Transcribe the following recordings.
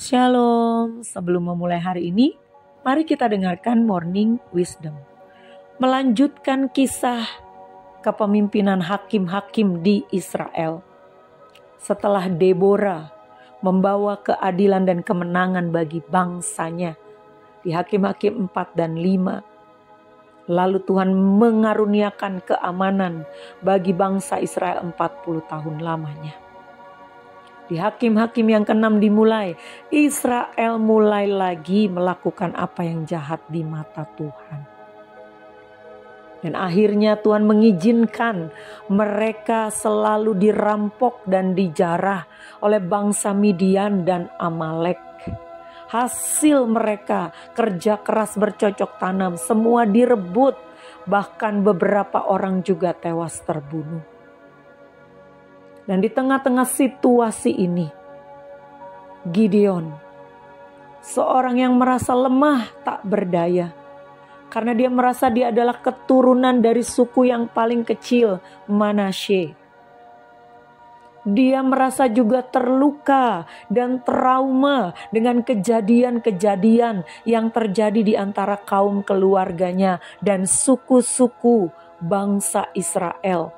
Shalom, sebelum memulai hari ini, mari kita dengarkan Morning Wisdom. Melanjutkan kisah kepemimpinan hakim-hakim di Israel. Setelah Deborah membawa keadilan dan kemenangan bagi bangsanya di Hakim-hakim 4 dan 5. Lalu Tuhan mengaruniakan keamanan bagi bangsa Israel 40 tahun lamanya. Di Hakim-hakim yang ke-6 dimulai, Israel mulai lagi melakukan apa yang jahat di mata Tuhan. Dan akhirnya Tuhan mengizinkan mereka selalu dirampok dan dijarah oleh bangsa Midian dan Amalek. Hasil mereka kerja keras bercocok tanam, semua direbut, bahkan beberapa orang juga tewas terbunuh. Dan di tengah-tengah situasi ini, Gideon, seorang yang merasa lemah tak berdaya, karena dia merasa dia adalah keturunan dari suku yang paling kecil, Manasye. Dia merasa juga terluka dan trauma dengan kejadian-kejadian yang terjadi di antara kaum keluarganya dan suku-suku bangsa Israel.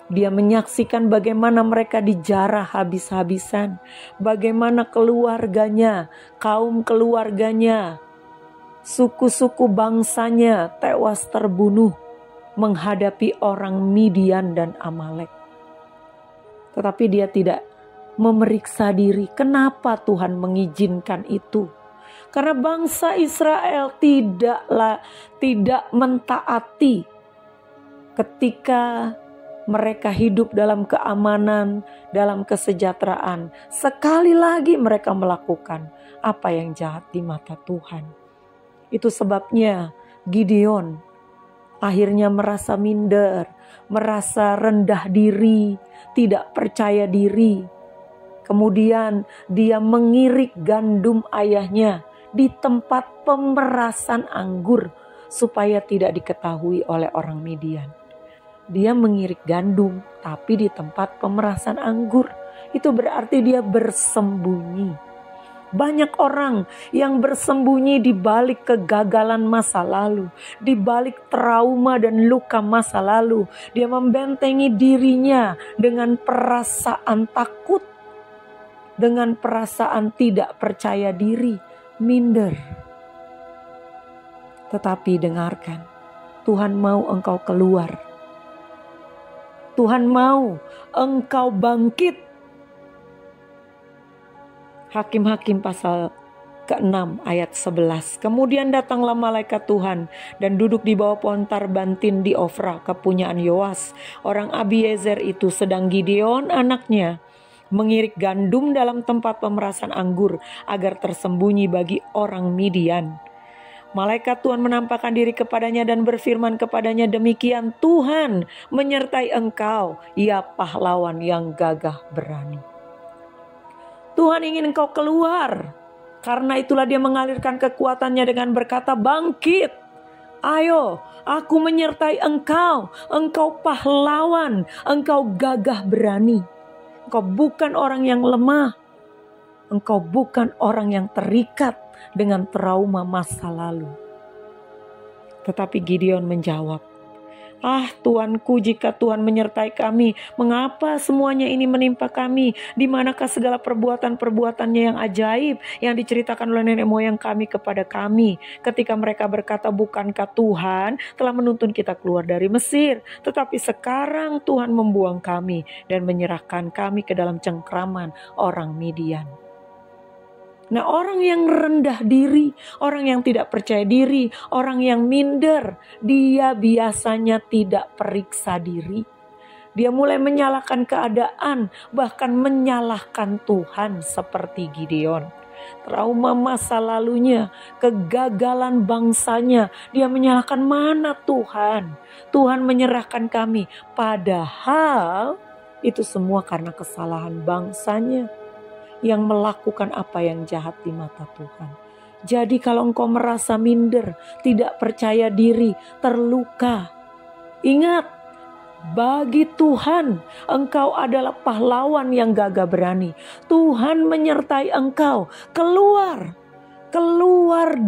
Dia menyaksikan bagaimana mereka dijarah habis-habisan, bagaimana keluarganya, kaum keluarganya, suku-suku bangsanya tewas terbunuh menghadapi orang Midian dan Amalek. Tetapi dia tidak memeriksa diri, kenapa Tuhan mengizinkan itu? Karena bangsa Israel tidak mentaati ketika mereka hidup dalam keamanan, dalam kesejahteraan. Sekali lagi mereka melakukan apa yang jahat di mata Tuhan. Itu sebabnya Gideon akhirnya merasa minder, merasa rendah diri, tidak percaya diri. Kemudian dia mengirik gandum ayahnya di tempat pemerasan anggur supaya tidak diketahui oleh orang Midian. Dia mengirik gandum tapi di tempat pemerasan anggur. Itu berarti dia bersembunyi. Banyak orang yang bersembunyi di balik kegagalan masa lalu, di balik trauma dan luka masa lalu. Dia membentengi dirinya dengan perasaan takut, dengan perasaan tidak percaya diri, minder. Tetapi dengarkan, Tuhan mau engkau keluar. Tuhan mau engkau bangkit. Hakim-hakim pasal ke-6 ayat 11. Kemudian datanglah malaikat Tuhan dan duduk di bawah pohon tarbantin di Ofra, kepunyaan Yoas, orang Abiezer itu, sedang Gideon anaknya mengirik gandum dalam tempat pemerasan anggur agar tersembunyi bagi orang Midian. Malaikat Tuhan menampakkan diri kepadanya dan berfirman kepadanya, demikian Tuhan menyertai engkau, ya pahlawan yang gagah berani. Tuhan ingin engkau keluar. Karena itulah dia mengalirkan kekuatannya dengan berkata, bangkit. Ayo, aku menyertai engkau. Engkau pahlawan, engkau gagah berani. Engkau bukan orang yang lemah. Engkau bukan orang yang terikat dengan trauma masa lalu. Tetapi Gideon menjawab, Tuanku, jika Tuhan menyertai kami, mengapa semuanya ini menimpa kami? Di manakah segala perbuatan-perbuatannya yang ajaib yang diceritakan oleh nenek moyang kami kepada kami? Ketika mereka berkata, bukankah Tuhan telah menuntun kita keluar dari Mesir? Tetapi sekarang Tuhan membuang kami dan menyerahkan kami ke dalam cengkraman orang Midian. Nah, orang yang rendah diri, orang yang tidak percaya diri, orang yang minder, dia biasanya tidak periksa diri. Dia mulai menyalahkan keadaan, bahkan menyalahkan Tuhan seperti Gideon. Trauma masa lalunya, kegagalan bangsanya, dia menyalahkan mana Tuhan. Tuhan menyerahkan kami, padahal itu semua karena kesalahan bangsanya yang melakukan apa yang jahat di mata Tuhan. Jadi kalau engkau merasa minder, tidak percaya diri, terluka, ingat, Bagi Tuhan, engkau adalah pahlawan yang gagah berani. Tuhan menyertai engkau. Keluar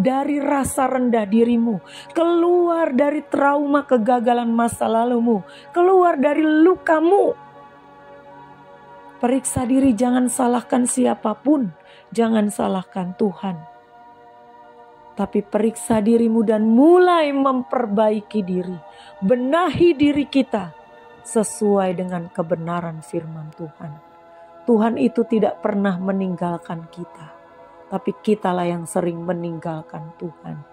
dari rasa rendah dirimu. Keluar dari trauma kegagalan masa lalumu. Keluar dari lukamu. Periksa diri, jangan salahkan siapapun. Jangan salahkan Tuhan. Tapi periksa dirimu dan mulai memperbaiki diri. Benahi diri kita sesuai dengan kebenaran firman Tuhan. Tuhan itu tidak pernah meninggalkan kita, tapi kitalah yang sering meninggalkan Tuhan.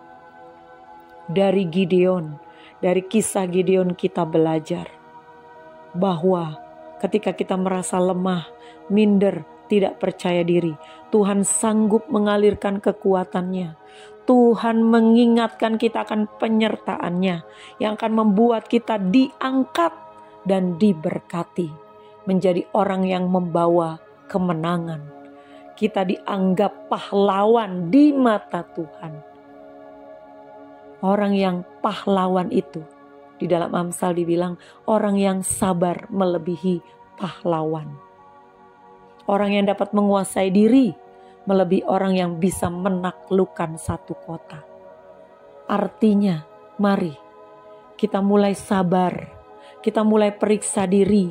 Dari Gideon, dari kisah Gideon kita belajar bahwa ketika kita merasa lemah, minder, tidak percaya diri, Tuhan sanggup mengalirkan kekuatannya. Tuhan mengingatkan kita akan penyertaannya yang akan membuat kita diangkat dan diberkati, menjadi orang yang membawa kemenangan. Kita dianggap pahlawan di mata Tuhan. Orang yang pahlawan itu, di dalam Amsal dibilang orang yang sabar melebihi pahlawan. Orang yang dapat menguasai diri melebihi orang yang bisa menaklukkan satu kota. Artinya, mari kita mulai sabar. Kita mulai periksa diri,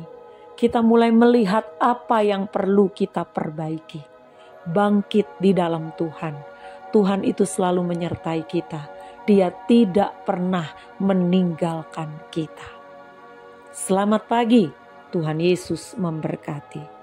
kita mulai melihat apa yang perlu kita perbaiki. Bangkit di dalam Tuhan. Tuhan itu selalu menyertai kita. Dia tidak pernah meninggalkan kita. Selamat pagi, Tuhan Yesus memberkati.